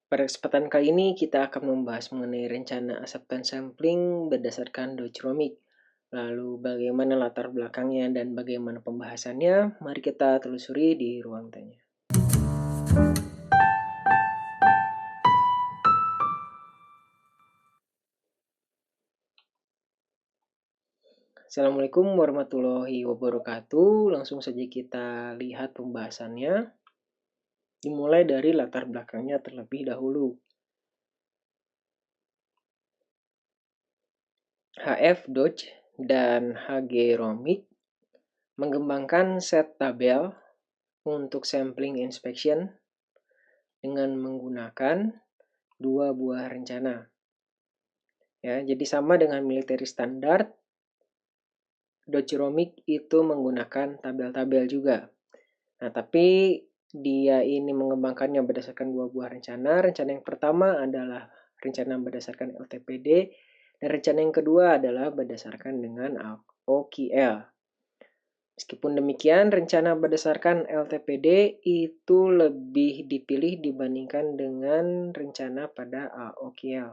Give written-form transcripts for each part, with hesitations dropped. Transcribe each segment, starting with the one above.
Pada kesempatan kali ini kita akan membahas mengenai rencana acceptance sampling berdasarkan Deutsche-Romic. Lalu bagaimana latar belakangnya dan bagaimana pembahasannya? Mari kita telusuri di ruang tanya. Assalamualaikum warahmatullahi wabarakatuh. Langsung saja kita lihat pembahasannya. Dimulai dari latar belakangnya terlebih dahulu. HF Dodge dan HG Romic mengembangkan set tabel untuk sampling inspection dengan menggunakan dua buah rencana. Ya, jadi sama dengan military standard, Deutsche-Romic itu menggunakan tabel-tabel juga. Nah, tapi dia ini mengembangkannya berdasarkan dua buah rencana. Rencana yang pertama adalah rencana berdasarkan LTPD, dan rencana yang kedua adalah berdasarkan dengan OQL. Meskipun demikian, rencana berdasarkan LTPD itu lebih dipilih dibandingkan dengan rencana pada AOQL,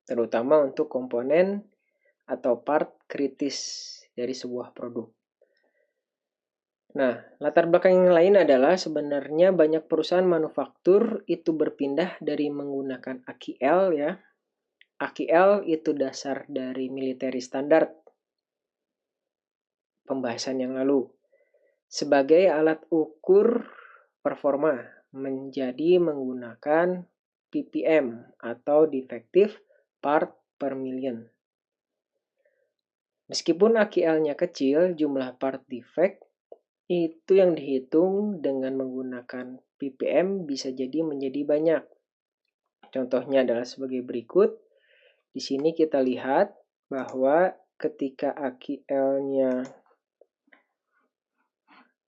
terutama untuk komponen atau part kritis dari sebuah produk. Nah, latar belakang yang lain adalah sebenarnya banyak perusahaan manufaktur itu berpindah dari menggunakan AQL ya. AQL itu dasar dari military standard pembahasan yang lalu sebagai alat ukur performa menjadi menggunakan PPM atau defective part per million. Meskipun AQL-nya kecil, jumlah part defect itu yang dihitung dengan menggunakan PPM bisa jadi menjadi banyak. Contohnya adalah sebagai berikut. Di sini kita lihat bahwa ketika AQL-nya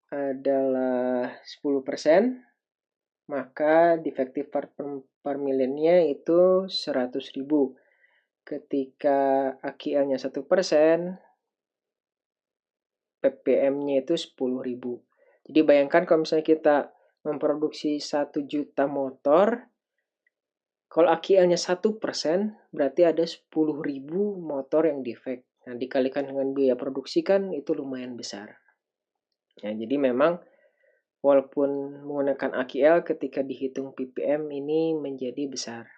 adalah 10%, maka defective part per millionnya itu 100.000. Ketika AQL-nya 1%, PPM-nya itu 10.000. Jadi bayangkan kalau misalnya kita memproduksi 1 juta motor, kalau AQL-nya 1%, berarti ada 10.000 motor yang defect. Nah, dikalikan dengan biaya produksi kan itu lumayan besar. Ya, jadi memang walaupun menggunakan AQL ketika dihitung PPM ini menjadi besar.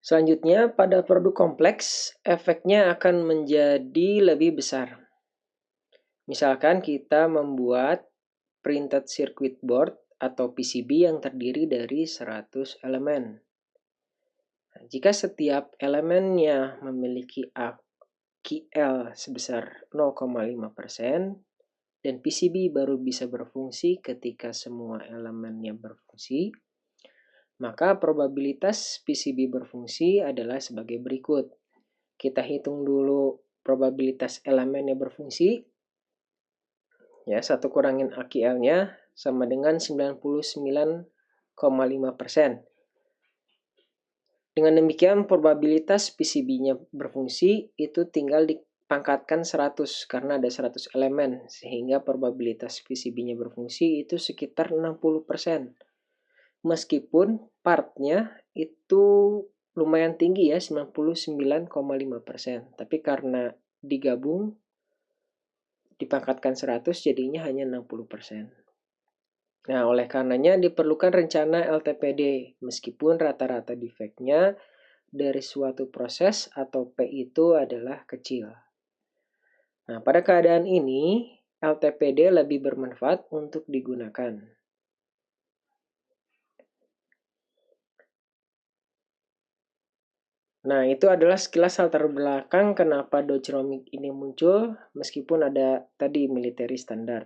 Selanjutnya, pada produk kompleks, efeknya akan menjadi lebih besar. Misalkan kita membuat printed circuit board atau PCB yang terdiri dari 100 elemen. Nah, jika setiap elemennya memiliki AQL sebesar 0,5% dan PCB baru bisa berfungsi ketika semua elemennya berfungsi, maka probabilitas PCB berfungsi adalah sebagai berikut. Kita hitung dulu probabilitas elemennya berfungsi. Ya, 1 kurangin AQL-nya sama dengan 99,5%. Dengan demikian probabilitas PCB-nya berfungsi itu tinggal dipangkatkan 100 karena ada 100 elemen, sehingga probabilitas PCB-nya berfungsi itu sekitar 60%. Meskipun partnya itu lumayan tinggi ya, 99,5%. Tapi karena digabung dipangkatkan 100 jadinya hanya 60%. Nah, oleh karenanya diperlukan rencana LTPD meskipun rata-rata defeknya dari suatu proses atau P itu adalah kecil. Nah, pada keadaan ini LTPD lebih bermanfaat untuk digunakan. Nah, itu adalah sekilas latar belakang kenapa Deutsche-Romic ini muncul meskipun ada tadi military standard.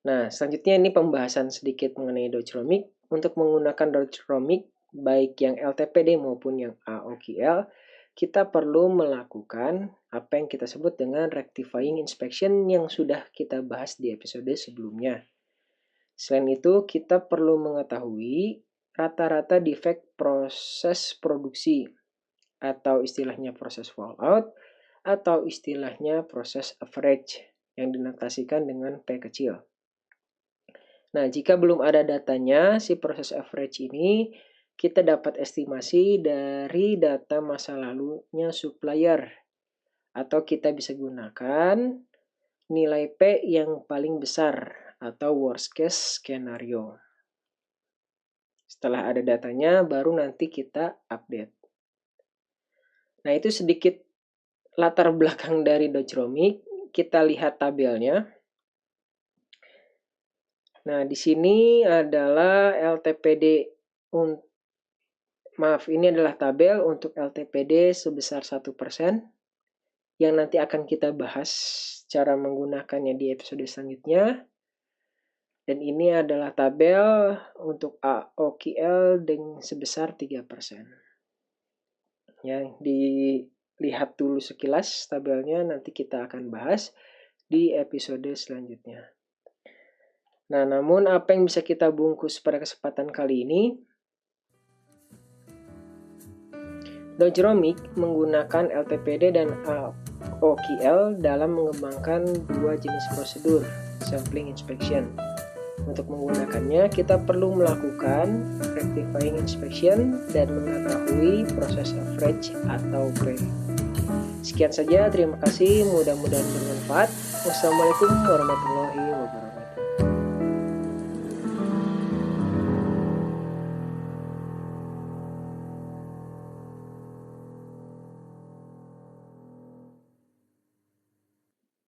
Nah, selanjutnya ini pembahasan sedikit mengenai Deutsche-Romic. Untuk menggunakan Deutsche-Romic, baik yang LTPD maupun yang AOQL, kita perlu melakukan apa yang kita sebut dengan rectifying inspection yang sudah kita bahas di episode sebelumnya. Selain itu, kita perlu mengetahui rata-rata defect proses produksi, atau istilahnya proses fallout, atau istilahnya proses average yang dinotasikan dengan P kecil. Nah, jika belum ada datanya, si proses average ini kita dapat estimasi dari data masa lalunya supplier, atau kita bisa gunakan nilai P yang paling besar atau worst case scenario. Setelah ada datanya, baru nanti kita update. Nah, itu sedikit latar belakang dari Dodgeromik. Kita lihat tabelnya. Nah, di sini adalah LTPD. Ini adalah tabel untuk LTPD sebesar 1%, yang nanti akan kita bahas cara menggunakannya di episode selanjutnya. Dan ini adalah tabel untuk AOKL dengan sebesar 3%. Yang dilihat dulu sekilas tabelnya, nanti kita akan bahas di episode selanjutnya. Nah, namun apa yang bisa kita bungkus pada kesempatan kali ini? Dodgeromik menggunakan LTPD dan AOKL dalam mengembangkan dua jenis prosedur, sampling inspection. Untuk menggunakannya, kita perlu melakukan rectifying inspection dan mengetahui proses average atau P. Sekian saja, terima kasih, mudah-mudahan bermanfaat. Wassalamualaikum warahmatullahi wabarakatuh.